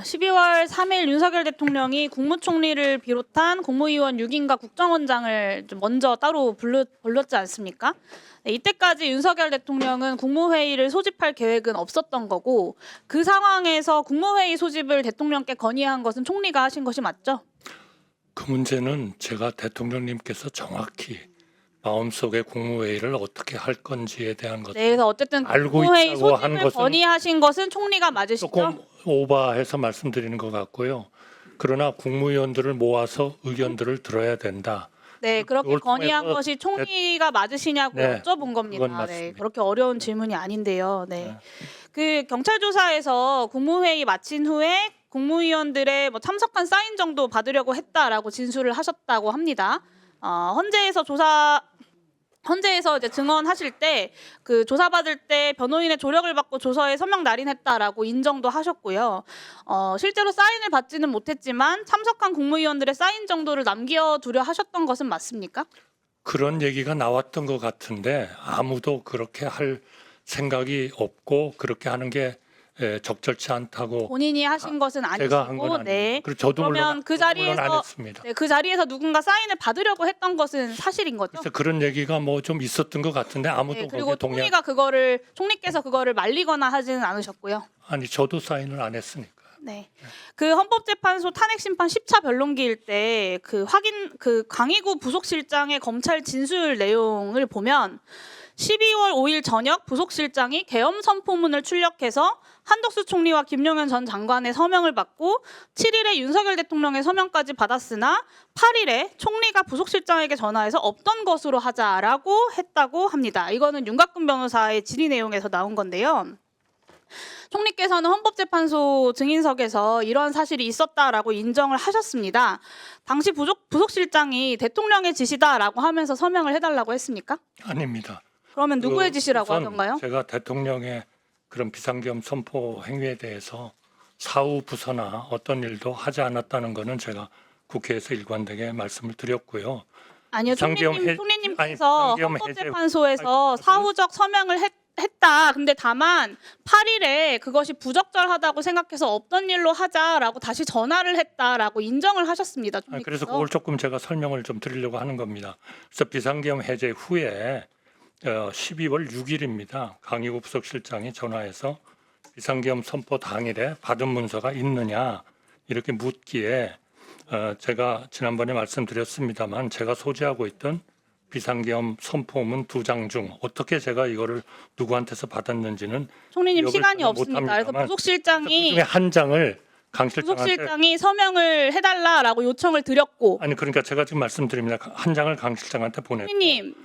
12월 3일 윤석열 대통령이 국무총리를 비롯한 국무위원 6인과 국정원장을 좀 먼저 따로 불렀지 않습니까? 네, 이때까지 윤석열 대통령은 국무회의를 소집할 계획은 없었던 거고, 그 상황에서 국무회의 소집을 대통령께 건의한 것은 총리가 하신 것이 맞죠? 그 문제는 제가 대통령님께서 정확히 마음속에 국무회의를 어떻게 할 건지에 대한 것을 네, 그래서 어쨌든 알고 국무회의 있다고 하는 소집을 것은 건의하신 것은 총리가 맞으시죠? 조금 오버해서 말씀드리는 것 같고요. 그러나 국무위원들을 모아서 의견들을 들어야 된다. 네, 그렇게 그걸 건의한 통해서 것이 총리가 맞으시냐고 네, 여쭤본 겁니다. 그건 네, 맞습니다. 그렇게 어려운 질문이 아닌데요. 네. 네. 그 경찰 조사에서 국무회의 마친 후에 국무위원들의 뭐 참석한 사인 정도 받으려고 했다라고 진술을 하셨다고 합니다. 헌재에서 이제 증언하실 때 그 조사받을 때 변호인의 조력을 받고 조서에 서명 날인했다라고 인정도 하셨고요. 실제로 사인을 받지는 못했지만 참석한 국무위원들의 사인 정도를 남겨두려 하셨던 것은 맞습니까? 그런 얘기가 나왔던 것 같은데 아무도 그렇게 할 생각이 없고 그렇게 하는 게 적절치 않다고 본인이 하신 것은 제가 한 건 아니시고, 아니에요. 네. 그리고 저도 그러면 그 저도 물론 안 자리에서 했습니다. 네, 그 자리에서 누군가 사인을 받으려고 했던 것은 사실인 거죠? 그래서 그런 얘기가 뭐 좀 있었던 것 같은데 아무도 네, 그리고 거기에 동의 총리께서 그거를 말리거나 하지는 않으셨고요. 아니 저도 사인을 안 했으니까. 네. 그 헌법재판소 탄핵 심판 10차 변론기일 때 그 강희구 부속실장의 검찰 진술 내용을 보면 12월 5일 저녁 부속실장이 계엄 선포문을 출력해서 한덕수 총리와 김용현 전 장관의 서명을 받고 7일에 윤석열 대통령의 서명까지 받았으나 8일에 총리가 부속실장에게 전화해서 없던 것으로 하자라고 했다고 합니다. 이거는 윤곽근 변호사의 질의 내용에서 나온 건데요. 총리께서는 헌법재판소 증인석에서 이런 사실이 있었다라고 인정을 하셨습니다. 당시 부속실장이 대통령의 지시다라고 하면서 서명을 해달라고 했습니까? 아닙니다. 그러면 누구의 지시라고 우선 하던가요? 제가 대통령의 그런 비상계엄 선포 행위에 대해서 사후 부서나 어떤 일도 하지 않았다는 것은 제가 국회에서 일관되게 말씀을 드렸고요. 아니요, 비상계엄 총리님께서 비상계엄 헌법재판소에서 사후적 서명을 했다. 근데 다만 8일에 그것이 부적절하다고 생각해서 없던 일로 하자라고 다시 전화를 했다라고 인정을 하셨습니다. 총리께서. 그래서 그걸 조금 제가 설명을 좀 드리려고 하는 겁니다. 그래서 비상계엄 해제 후에 12월 6일입니다. 강희구 부속실장이 전화해서 비상계엄 선포 당일에 받은 문서가 있느냐 이렇게 묻기에 제가 지난번에 말씀드렸습니다만 제가 소지하고 있던 비상계엄 선포문 2장 중 어떻게 제가 이거를 누구한테서 받았는지는 총리님 기억을 시간이 저는 없습니다. 그래서 못합니다만 부속실장이 그중에 한 장을 강 실장한테 서명을 해달라라고 요청을 드렸고, 아니 그러니까 제가 지금 말씀드립니다. 한 장을 강 실장한테 보냈고 총리님,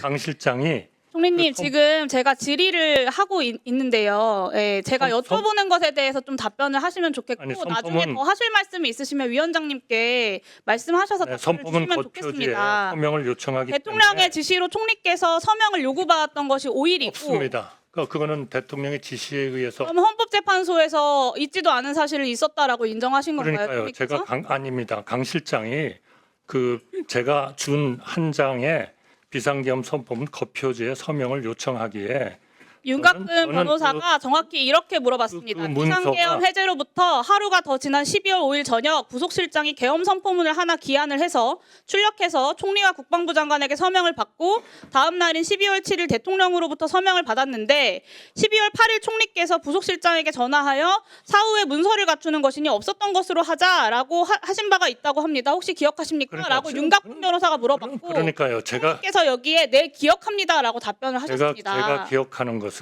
강 실장이 총리님 그 지금 제가 질의를 하고 있는데요. 예, 제가 여쭤보는 것에 대해서 좀 답변을 하시면 좋겠고, 아니, 나중에 더 하실 말씀이 있으시면 위원장님께 말씀하셔서 답변을 선포문 주시면 거표지에 좋겠습니다. 서명을 요청하기 대통령의 때문에 지시로 총리께서 서명을 요구받았던 것이 5일이고, 없습니다. 그거는 대통령의 지시에 의해서 그럼 헌법재판소에서 있지도 않은 사실이 있었다라고 인정하신 건가요? 그러니까요. 총리께서? 제가 아닙니다. 강 실장이 제가 준 한 장의 비상계엄 선포문 거표지에 서명을 요청하기에 윤곽근 저는 변호사가 정확히 이렇게 물어봤습니다. 그 문서가- 비상계엄 해제로부터 하루가 더 지난 12월 5일 저녁 부속실장이 계엄 선포문을 하나 기한을 해서 출력해서 총리와 국방부 장관에게 서명을 받고 다음 날인 12월 7일 대통령으로부터 서명을 받았는데 12월 8일 총리께서 부속실장에게 전화하여 사후에 문서를 갖추는 것이니 없었던 것으로 하자라고 하신 바가 있다고 합니다. 혹시 기억하십니까? 그러니까 라고 지금 윤곽근 변호사가 물어봤고, 그러니까요. 총리께서 여기에 네 기억합니다라고 답변을 하셨습니다. 제가 기억하는 것은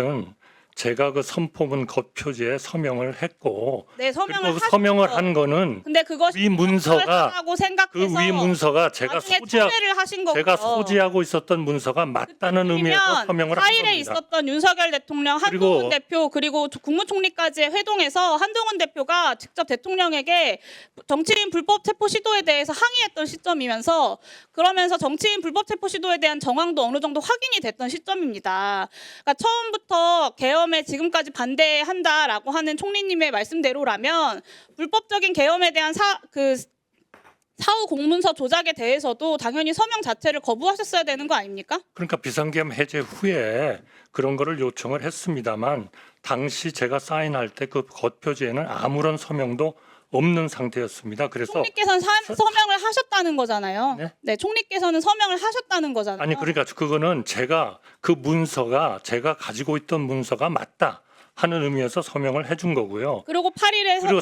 제가 그 선포문 거표지에 서명을 했고 네, 그리고 그 하셨죠. 서명을 한 거는 근데 그것이 위 문서가 하고 생각해서 그 위 문서가 제가 나중에 소지하고 철회를 하신 거고요. 제가 소지하고 있었던 문서가 맞다는 의미에서 서명을 한 4일에 겁니다. 있었던 윤석열 대통령, 한동훈 대표 그리고 국무총리까지의 회동에서 한동훈 대표가 직접 대통령에게 정치인 불법 체포 시도에 대해서 항의했던 시점이면서 그러면서 정치인 불법 체포 시도에 대한 정황도 어느 정도 확인이 됐던 시점입니다. 그러니까 처음부터 계엄에 지금까지 반대한다라고 하는 총리님의 말씀대로라면 불법적인 계엄에 대한 사후 공문서 조작에 대해서도 당연히 서명 자체를 거부하셨어야 되는 거 아닙니까? 그러니까 비상계엄 해제 후에 그런 거를 요청을 했습니다만 당시 제가 사인할 때 그 겉표지에는 아무런 서명도 없는 상태였습니다. 그래서 총리께서는 서명을 하셨다는 거잖아요. 네? 네, 총리께서는 서명을 하셨다는 거잖아요. 아니 그러니까 그거는 제가 그 문서가 제가 가지고 있던 문서가 맞다 하는 의미에서 서명을 해준 거고요. 그리고 8일에 그리고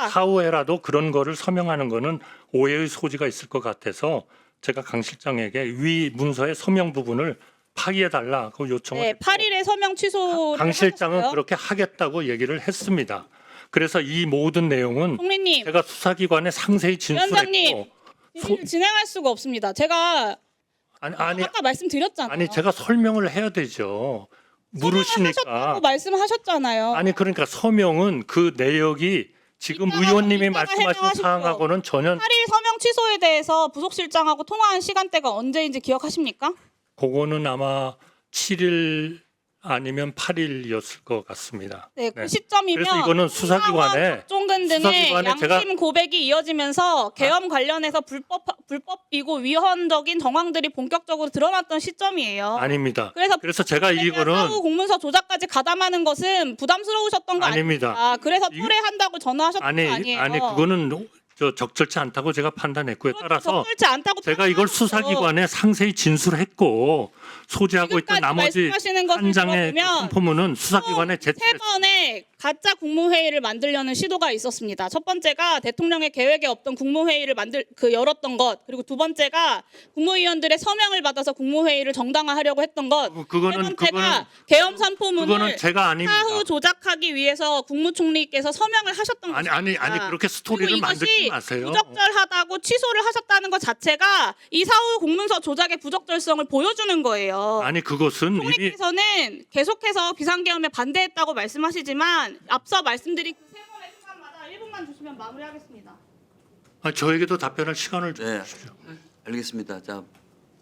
사후에라도 그런 거를 서명하는 거는 오해의 소지가 있을 것 같아서 제가 강 실장에게 위 문서의 서명 부분을 파기해 달라고 요청을 네, 했고 8일에 서명 취소를 강 실장은 하셨어요. 그렇게 하겠다고 얘기를 했습니다. 그래서 이 모든 내용은 총리님, 제가 수사기관에 상세히 위원장님, 진술했고 질의를 진행할 수가 없습니다. 제가 아니 아까 말씀드렸잖아요. 아니 제가 설명을 해야 되죠. 하셨다고 물으시니까 말씀하셨잖아요. 아니 그러니까 서명은 그 내역이 지금 이따가 의원님이 이따가 말씀하신 해명하십시오. 사항하고는 전혀 8일 서명 취소에 대해서 부속실장하고 통화한 시간대가 언제인지 기억하십니까? 그거는 아마 7일 아니면 8일이었을 것 같습니다. 네, 그 네. 시점이면 그래서 이거는 수사기관에 박종근 등의 수사기관에 양심 제가- 고백이 이어지면서 계엄 관련해서 불법이고 위헌적인 정황들이 본격적으로 드러났던 시점이에요. 아닙니다. 그래서 제가 이거는 사후 공문서 조작까지 가담하는 것은 부담스러우셨던 거 아닙니다. 아닙니까? 그래서 이- 토래한다고 전화하셨던 거 아니에요? 아니 그거는 적절치 않다고 제가 판단했고요. 따라서 적절치 않다고 제가 이걸 판단하셨죠. 수사기관에 상세히 진술했고 소지하고 있던 지금까지 나머지 말씀하시는 것을 한 장의 들어보면 선포문은 수사기관에 세 제출했습니다. 번의 가짜 국무회의를 만들려는 시도가 있었습니다. 첫 번째가 대통령의 계획에 없던 국무회의를 열었던 것, 그리고 두 번째가 국무위원들의 서명을 받아서 국무회의를 정당화하려고 했던 것, 세 번째가 계엄 선포문을 그거는 제가 아닙니다. 사후 조작하기 위해서 국무총리께서 서명을 하셨던 아니 것입니다. 그렇게 스토리를 그리고 만들지 이것이 마세요. 부적절하다고 취소를 하셨다는 것 자체가 이 사후 공문서 조작의 부적절성을 보여주는 거예요. 아니 그것은 이미 총리께서는 계속해서 비상계엄에 반대했다고 말씀하시지만 앞서 말씀드린 그 세 번의 순간마다 1분만 주시면 마무리하겠습니다. 저에게도 답변할 시간을 좀 네. 주십시오. 알겠습니다. 자,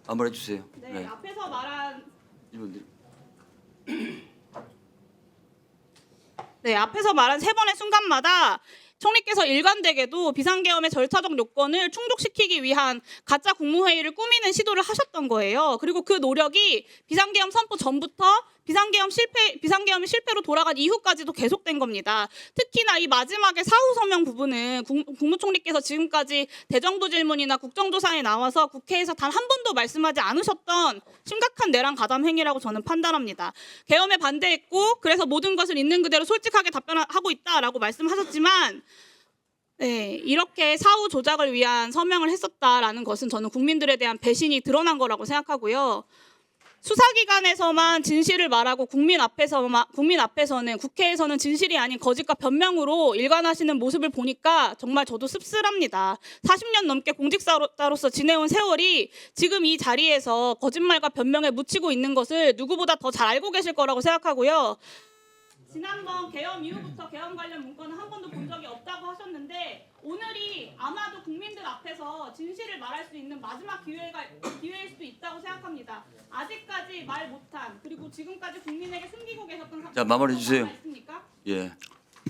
마무리해 주세요. 네, 앞에서 말한 이분들. 앞에서 말한 세 번의 순간마다 총리께서 일관되게도 비상계엄의 절차적 요건을 충족시키기 위한 가짜 국무회의를 꾸미는 시도를 하셨던 거예요. 그리고 그 노력이 비상계엄 선포 전부터 비상계엄이 실패로 돌아간 이후까지도 계속된 겁니다. 특히나 이 마지막에 사후 서명 부분은 국무총리께서 지금까지 대정부 질문이나 국정조사에 나와서 국회에서 단 한 번도 말씀하지 않으셨던 심각한 내란 가담 행위라고 저는 판단합니다. 계엄에 반대했고 그래서 모든 것을 있는 그대로 솔직하게 답변하고 있다라고 말씀하셨지만 이렇게 사후 조작을 위한 서명을 했었다라는 것은 저는 국민들에 대한 배신이 드러난 거라고 생각하고요. 수사기관에서만 진실을 말하고 국민 앞에서는 국회에서는 진실이 아닌 거짓과 변명으로 일관하시는 모습을 보니까 정말 저도 씁쓸합니다. 40년 넘게 공직자로서 지내온 세월이 지금 이 자리에서 거짓말과 변명에 묻히고 있는 것을 누구보다 더 잘 알고 계실 거라고 생각하고요. 지난번 계엄 이후부터 계엄 관련 문건은 한 번도 본 적이 없다고 하셨는데 오늘이 아마도 국민들 앞에서 진실을 말할 수 있는 마지막 기회일 수도 있다고 생각합니다. 아직까지 말 못한 그리고 지금까지 국민에게 숨기고 계셨던 자, 마무리해 주세요. 있습니까? 예,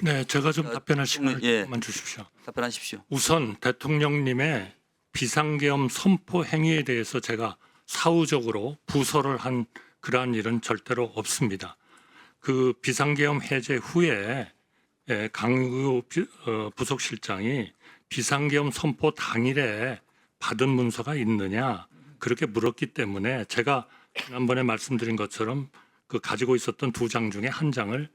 네, 제가 좀 답변할 시간을 예. 조금만 주십시오. 답변하십시오. 우선 대통령님의 비상계엄 선포 행위에 대해서 제가 사후적으로 부서를 한 그러한 일은 절대로 없습니다. 그 비상계엄 해제 후에 강의구 부속실장이 비상계엄 선포 당일에 받은 문서가 있느냐 그렇게 물었기 때문에 제가 지난번에 말씀드린 것처럼 그 가지고 있었던 두 장 중에 한 장을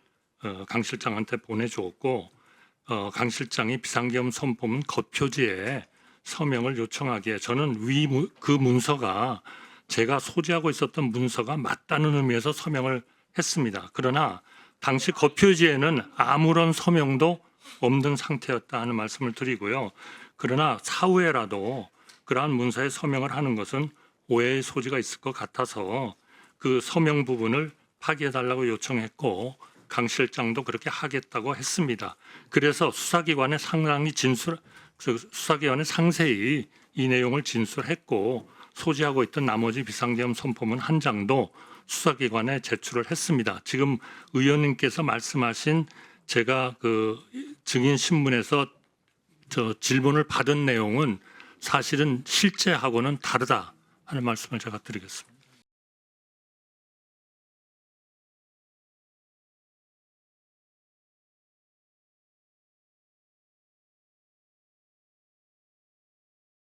강 실장한테 보내주었고 강 실장이 비상계엄 선포문 겉표지에 서명을 요청하기에 저는 그 문서가 제가 소지하고 있었던 문서가 맞다는 의미에서 서명을 했습니다. 그러나 당시 겉표지에는 아무런 서명도 없는 상태였다 하는 말씀을 드리고요. 그러나 사후에라도 그러한 문서에 서명을 하는 것은 오해의 소지가 있을 것 같아서 그 서명 부분을 파기해달라고 요청했고 강 실장도 그렇게 하겠다고 했습니다. 그래서 수사기관에 상세히 이 내용을 진술했고 소지하고 있던 나머지 비상계엄 선포문 한 장도 수사기관에 제출을 했습니다. 지금 의원님께서 말씀하신 제가 그 증인 신문에서 질문을 받은 내용은 사실은 실제하고는 다르다 하는 말씀을 제가 드리겠습니다.